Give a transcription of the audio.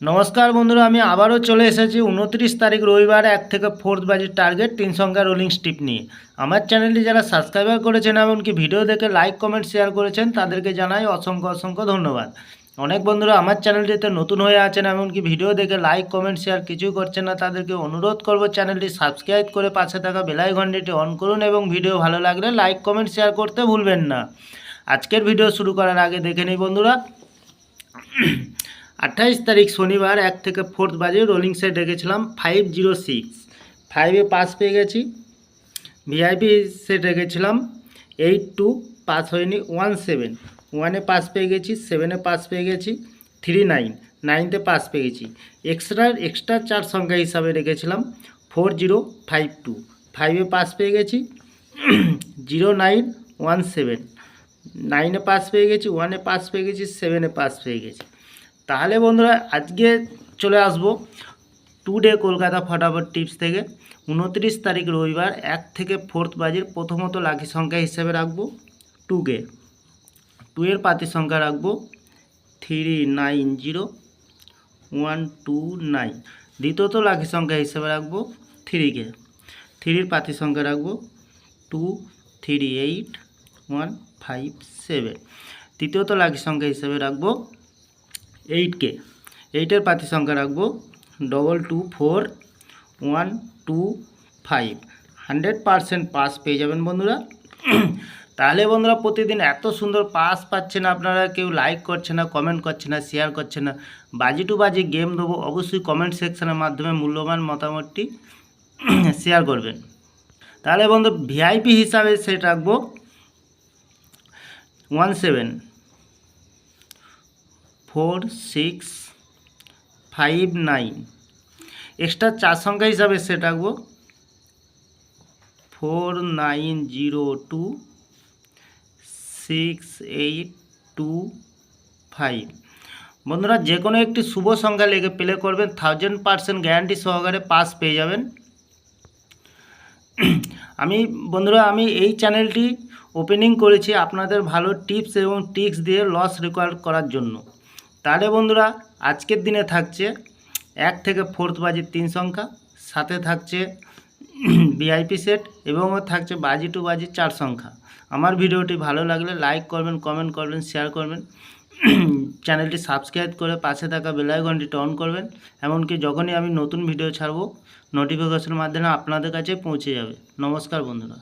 নমস্কার বন্ধুরা, আমি আবারও চলে এসেছি 29 তারিখ রবিবার 1 থেকে 4 বাজির টার্গেট 3 সংখ্যা রোলিং স্টিপ নিয়ে। আমার চ্যানেলটি যারা সাবস্ক্রাইবার করেছেন এমনকি ভিডিও দেখে লাইক কমেন্ট শেয়ার করেছেন তাদেরকে জানাই অসংখ্য ধন্যবাদ। অনেক বন্ধুরা আমার চ্যানেলটিতে নতুন হয়ে আছেন এমনকি ভিডিও দেখে লাইক কমেন্ট শেয়ার কিছুই করছেন না, তাদেরকে অনুরোধ করব চ্যানেলটি সাবস্ক্রাইব করে পাশে থাকা বেল আইকনটি অন করুন এবং ভিডিও ভালো লাগলে লাইক কমেন্ট শেয়ার করতে ভুলবেন না। আজকের ভিডিও শুরু করার আগে দেখে নিই বন্ধুরা, 28 তারিখ শনিবার 1 থেকে 4 বাজে রোলিং সেট রেখেছিলাম 506, 5-এ পাস পেয়ে গেছি। ভিআইপি সেট রেখেছিলাম 82, পাস হয়নি। 17, 1-এ পাস পেয়ে গেছি। 7-এ পাস পেয়ে গেছি। 39, 9তে পাস পেয়ে গেছি। এক্সট্রা 4 সংখ্যা হিসাবে রেখেছিলাম 4052, 5-এ পাস পেয়ে গেছি। 0917, 9-এ পাস পেয়ে গেছি। 1-এ পাস পেয়ে গেছি। 7-এ পাস পেয়ে গেছি। তাহলে বন্ধুরা আজকে চলে আসবো টুডে কলকাতা ফটাফট টিপস থেকে। 29 তারিখ রবিবার 1 থেকে 4 বাজের প্রথমত লাকি সংখ্যা হিসেবে রাখবো 2কে। 2-এর পাতি সংখ্যা রাখবো 390129। দ্বিতীয়ত লাকি সংখ্যা হিসেবে রাখবো 3কে। 3-এর পাতি সংখ্যা রাখবো 238157। তৃতীয়ত লাকি সংখ্যা হিসেবে রাখবো 8কে। 8-এর পাতি সংখ্যা রাখবো 224125। 100% পাস পেয়ে যাবেন বন্ধুরা। তাহলে বন্ধুরা প্রতিদিন এত সুন্দর পাস পাচ্ছেন আপনারা, কেউ লাইক করছে না, কমেন্ট করছে না, শেয়ার করছে না। বাজি টু বাজি গেম দেবো, অবশ্যই কমেন্ট সেকশনের মাধ্যমে মূল্যবান মতামতটি শেয়ার করবেন। তাহলে বন্ধু ভিআইপি হিসাবে সেট রাখবো 174659। এক্সট্রা 4 সংখ্যা হিসাবে সেট রাখবো 49026825। বন্ধুরা যে কোনো একটি শুভ সংখ্যা লেগে প্লে করবেন, 1000% গ্যারান্টি সহকারে পাস পেয়ে যাবেন। বন্ধুরা আমি এই চ্যানেলটি ওপেনিং করেছি আপনাদের ভালো টিপস এবং ট্রিক্স দিয়ে লস রেকর্ড করার জন্য। তাহলে বন্ধুরা আজকের দিনে থাকছে 1 থেকে 4 বাজির 3 সংখ্যা, সাথে থাকছে ভিআইপি সেট এবং থাকছে বাজি টু বাজি 4 সংখ্যা। আমার ভিডিওটি ভালো লাগলে লাইক করবেন, কমেন্ট করবেন, শেয়ার করবেন। চ্যানেলটি সাবস্ক্রাইব করে পাশে থাকা বেল আইকনটি অন করবেন, এমনকি যখনই আমি নতুন ভিডিও ছাড়ব নোটিফিকেশনের মাধ্যমে আপনাদের কাছে পৌঁছে যাবে। নমস্কার বন্ধুরা।